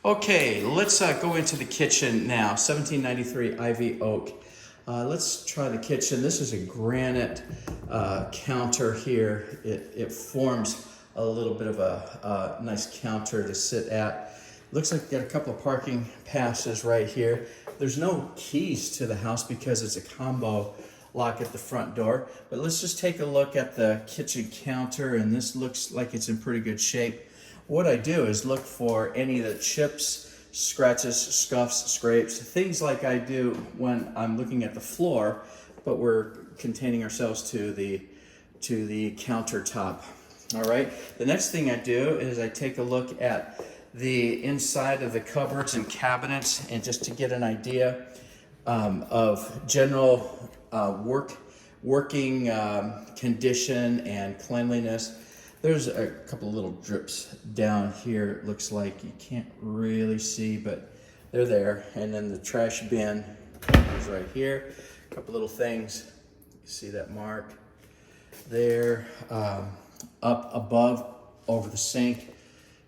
Okay, let's go into the kitchen now. 1793 Ivy Oak. Let's try the kitchen. This is a granite counter here. It forms a little bit of a nice counter to sit at. Looks like you got a couple of parking passes right here. There's no keys to the house because it's a combo lock at the front door. But let's just take a look at the kitchen counter, and this looks like it's in pretty good shape. What I do is look for any of the chips, scratches, scuffs, scrapes, things like I do when I'm looking at the floor, but we're containing ourselves to the countertop. All right. The next thing I do is I take a look at the inside of the cupboards and cabinets, and just to get an idea of general working condition and cleanliness. There's a couple of little drips down here. It looks like you can't really see, but they're there. And then the trash bin is right here. A couple little things. You see that mark there. Up above over the sink,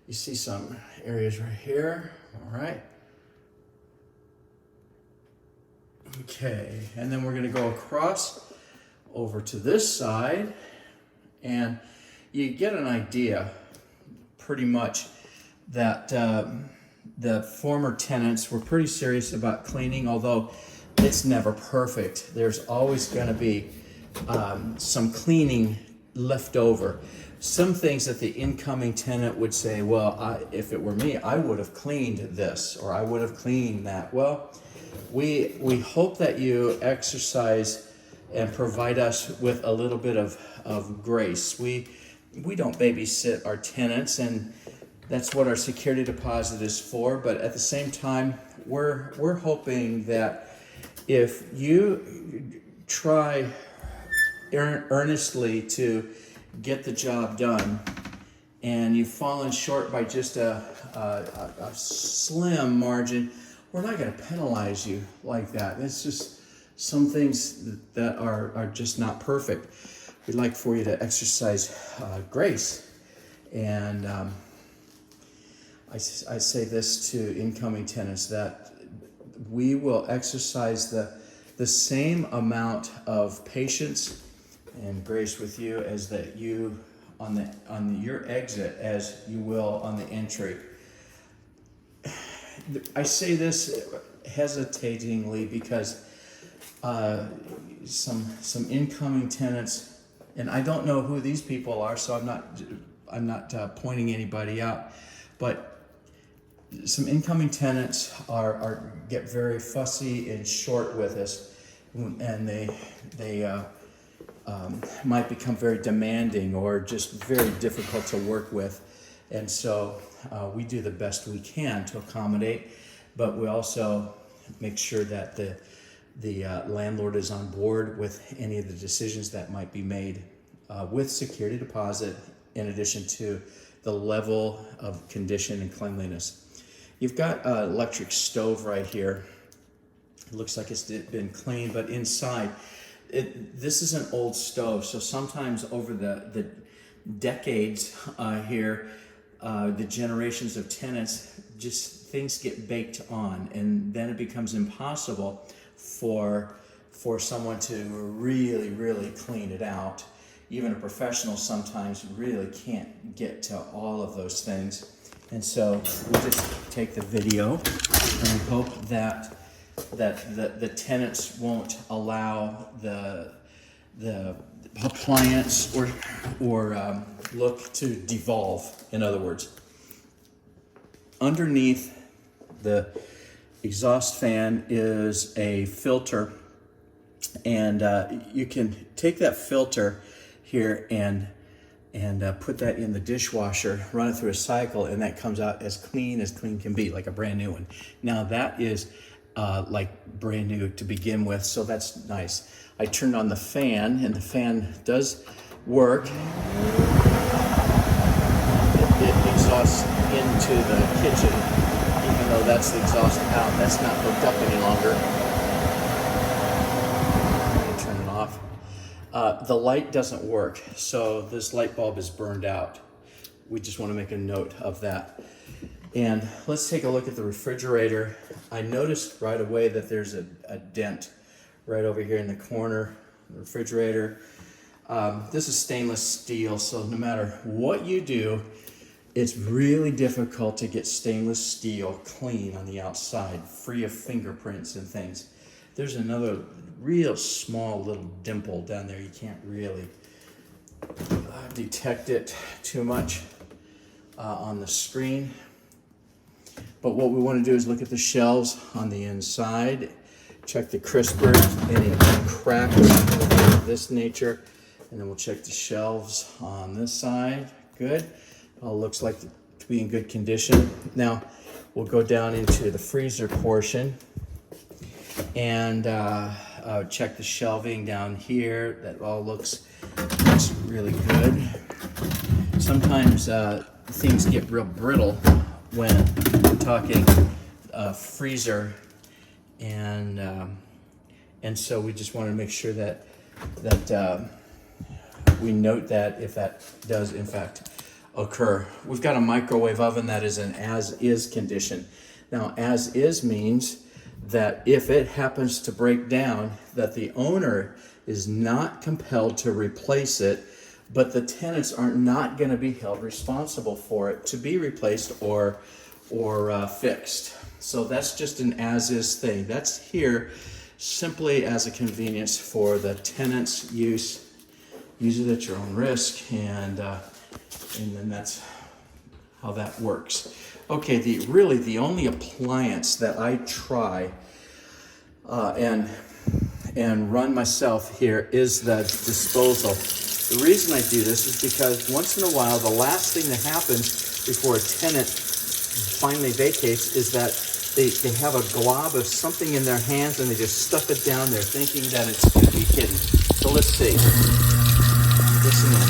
you see some areas right here. All right. Okay, and then we're going to go across over to this side, and you get an idea pretty much that the former tenants were pretty serious about cleaning, although it's never perfect. There's always going to be some cleaning left over. Some things that the incoming tenant would say, well, if it were me, I would have cleaned this, or I would have cleaned that. Well, we hope that you exercise and provide us with a little bit of grace. We don't babysit our tenants, and that's what our security deposit is for. But at the same time, we're hoping that if you try earnestly to get the job done, and you've fallen short by just a slim margin, we're not going to penalize you like that. It's just some things that are just not perfect. We'd like for you to exercise grace. And I say this to incoming tenants, that we will exercise the same amount of patience and grace with you as that you on your exit as you will on the entry. I say this hesitatingly because some incoming tenants, and I don't know who these people are, so I'm not pointing anybody out, but some incoming tenants get very fussy and short with us, and they might become very demanding or just very difficult to work with. And so we do the best we can to accommodate, but we also make sure that the landlord is on board with any of the decisions that might be made with security deposit, in addition to the level of condition and cleanliness. You've got an electric stove right here. It looks like it's been cleaned, but inside, this is an old stove, so sometimes over the decades here, the generations of tenants, just things get baked on, and then it becomes impossible for someone to really clean it out. Even a professional sometimes really can't get to all of those things. And so we just take the video and we hope that the tenants won't allow the appliance or look to devolve, in other words. Underneath the exhaust fan is a filter, and you can take that filter here and put that in the dishwasher, run it through a cycle, and that comes out as clean can be, like a brand new one. Now that is like brand new to begin with, so that's nice. I turned on the fan, and the fan does work. It exhausts into the kitchen, even though that's the exhaust out. That's not hooked up any longer. Turn it off. The light doesn't work, so this light bulb is burned out. We just want to make a note of that. And let's take a look at the refrigerator. I noticed right away that there's a dent right over here in the corner of the refrigerator. This is stainless steel, so no matter what you do, it's really difficult to get stainless steel clean on the outside, free of fingerprints and things. There's another real small little dimple down there. You can't really detect it too much on the screen. But what we want to do is look at the shelves on the inside, check the crisper, any cracks of this nature, and then we'll check the shelves on this side. Good. All looks like to be in good condition. Now we'll go down into the freezer portion and check the shelving down here. That all looks really good. Sometimes things get real brittle when we're talking freezer, and so we just want to make sure that we note that if that does in fact occur. We've got a microwave oven that is in as-is condition. Now, as-is means that if it happens to break down, that the owner is not compelled to replace it, but the tenants are not going to be held responsible for it to be replaced or fixed. So that's just an as-is thing. That's here simply as a convenience for the tenant's use. Use it at your own risk, and then that's how that works. Okay, the only appliance that I try and run myself here is the disposal. The reason I do this is because once in a while, the last thing that happens before a tenant finally vacates is that they have a glob of something in their hands and they just stuff it down there thinking that it's going to be hidden. So let's see. Listen in.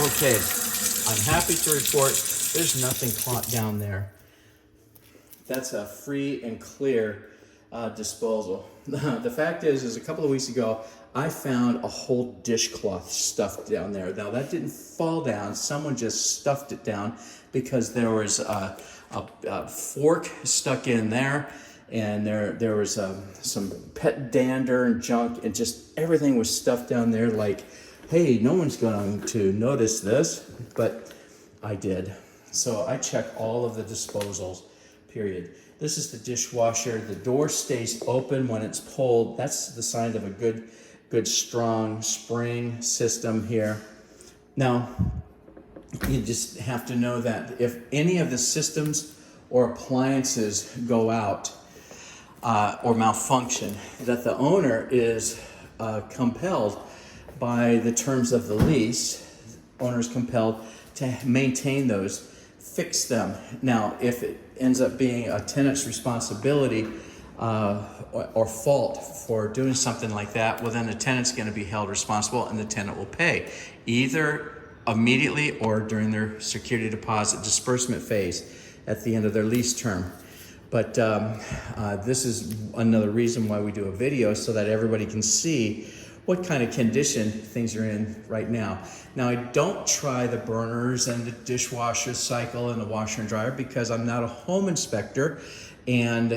Okay, I'm happy to report there's nothing caught down there. That's a free and clear disposal. The fact is a couple of weeks ago, I found a whole dishcloth stuffed down there. Now that didn't fall down, someone just stuffed it down because there was a fork stuck in there, and there was some pet dander and junk, and just everything was stuffed down there like, hey, no one's going to notice this, but I did. So I check all of the disposals, period. This is the dishwasher. The door stays open when it's pulled. That's the sign of a good strong spring system here. Now, you just have to know that if any of the systems or appliances go out or malfunction, that the owner is compelled by the terms of the lease, owner is compelled to maintain those, fix them. Now, if it ends up being a tenant's responsibility or fault for doing something like that, well, then the tenant's going to be held responsible and the tenant will pay, either immediately or during their security deposit disbursement phase at the end of their lease term. But this is another reason why we do a video, so that everybody can see what kind of condition things are in right now. Now, I don't try the burners and the dishwasher cycle and the washer and dryer because I'm not a home inspector, and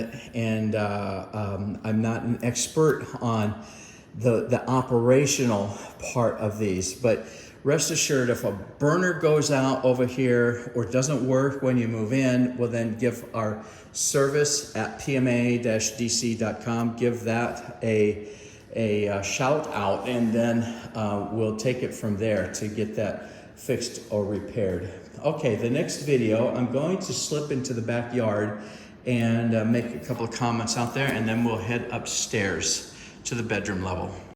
I'm not an expert on the operational part of these. But rest assured, if a burner goes out over here or doesn't work when you move in, well, then give our service at pma-dc.com, give that a shout out, and then we'll take it from there to get that fixed or repaired. Okay, the next video, I'm going to slip into the backyard and make a couple of comments out there, and then we'll head upstairs to the bedroom level.